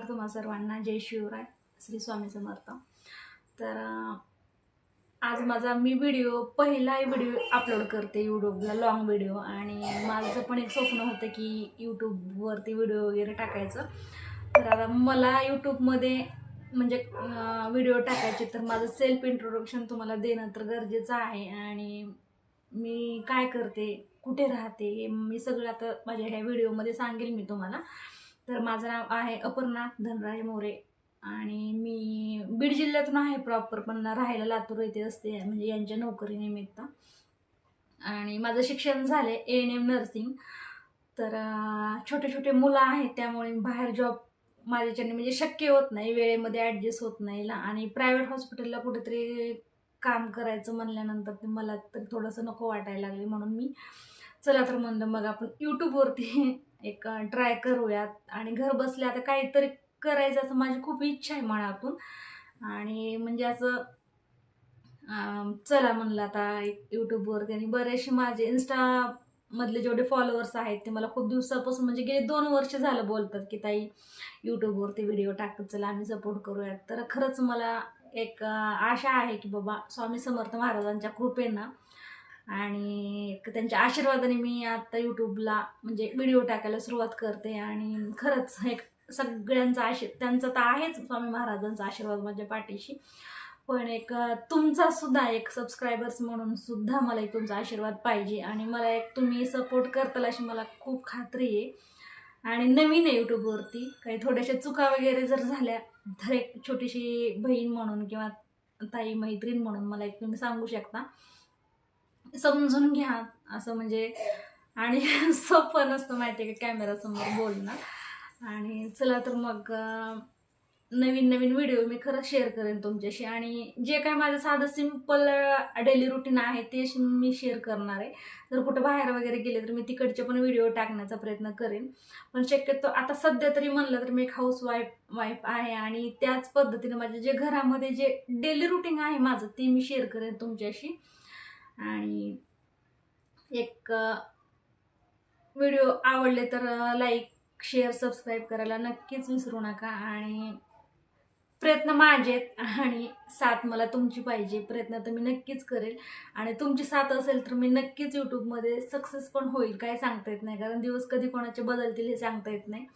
तुम्हा सर्वांना. जय शिवराय, श्री स्वामी समर्थ. तर आज माझा पहिला व्हिडिओ अपलोड करते यूट्यूबला, लॉंग व्हिडिओ. आणि माझं पण एक स्वप्न होतं की यूट्यूबवरती व्हिडिओ वगैरे टाकायचं. तर आता मला यूट्यूबमध्ये म्हणजे व्हिडिओ टाकायचे, तर माझं सेल्फ इंट्रोडक्शन तुम्हाला देणं तर गरजेचं आहे. आणि मी काय करते, कुठे राहते, हे मी सगळं आता माझ्या ह्या व्हिडिओमध्ये सांगेल मी तुम्हाला. तर माझं नाव आहे अपर्णा धनराज मोरे आणि मी बीड जिल्ह्यातून आहे प्रॉपर, पण राहायला लातूर येथे असते, म्हणजे यांच्या नोकरीनिमित्त. आणि माझं शिक्षण झाले ANM नर्सिंग. तर छोटे छोटे मुलं आहेत, त्यामुळे बाहेर जॉब माझ्याच्याने म्हणजे शक्य होत नाही, वेळेमध्ये ॲडजस्ट होत नाही. आणि प्रायव्हेट हॉस्पिटलला कुठेतरी काम करायचं म्हणल्यानंतर ते मला तर थोडंसं नको वाटायला लागले. म्हणून मी चला तर म्हणलं मग आपण यूट्यूबवरती एक ट्राय करूयात. आणि घर बसल्या आता काहीतरी करायचं असं माझी खूप इच्छा आहे मनातून. आणि म्हणजे असं चला म्हणलं आता यूट्यूबवरती. आणि बरेचसे माझे मधले जेवढे फॉलोअर्स आहेत ते मला खूप दिवसापासून म्हणजे गेले 2 वर्ष झालं बोलतात की ताई यूट्यूबवरती व्हिडिओ टाकत चला, आम्ही सपोर्ट करूयात. तर खरंच मला एक आशा आहे की बाबा स्वामी समर्थ महाराजांच्या कृपेनं आणि त्यांच्या आशीर्वादाने मी आता यूट्यूबला म्हणजे व्हिडिओ टाकायला सुरुवात करते. आणि खरंच एक सगळ्यांचा त्यांचा तर आहेच, स्वामी महाराजांचा आशीर्वाद माझ्या पाठीशी, पण एक तुमचा सुद्धा एक सबस्क्रायबर्स म्हणून सुद्धा मला एक तुमचा आशीर्वाद पाहिजे. आणि मला एक तुम्ही सपोर्ट करताल अशी मला खूप खात्री आहे. आणि नवीन आहे यूट्यूबवरती, काही थोड्याशा चुका वगैरे जर झाल्या तर एक छोटीशी बहीण म्हणून किंवा ताई मैत्रीण म्हणून मला एक तुम्ही सांगू शकता, समजून घ्या असं म्हणजे. आणि सोपं नसतं माहिती आहे का कॅमेरासमोर बोलणं. आणि चला तर मग नवीन नवीन व्हिडिओ मी खरंच शेअर करेन तुमच्याशी. आणि जे काय माझं साधं सिम्पल डेली रुटीन आहे ते मी शेअर करणार आहे. जर कुठं बाहेर वगैरे गेले तर मी तिकडचे पण व्हिडिओ टाकण्याचा प्रयत्न करेन. पण शक्यतो आता सध्या तरी म्हणलं तर मी एक वाईफ आहे. आणि त्याच पद्धतीने माझे जे घरामध्ये जे डेली रुटीन आहे माझं ते मी शेअर करेन तुमच्याशी. आणि एक व्हिडिओ आवडले तर लाईक, शेअर, सबस्क्राईब करायला नक्कीच विसरू नका. आणि प्रयत्न माझेत आणि साथ मला तुमची पाहिजे. प्रयत्न तर मी नक्कीच करेल. आणि तुमची साथ असेल तर मी नक्कीच यूट्यूबमध्ये सक्सेस पण होईल, काय सांगता येत नाही, कारण दिवस कधी कोणाचे बदलतील हे सांगता येत नाही.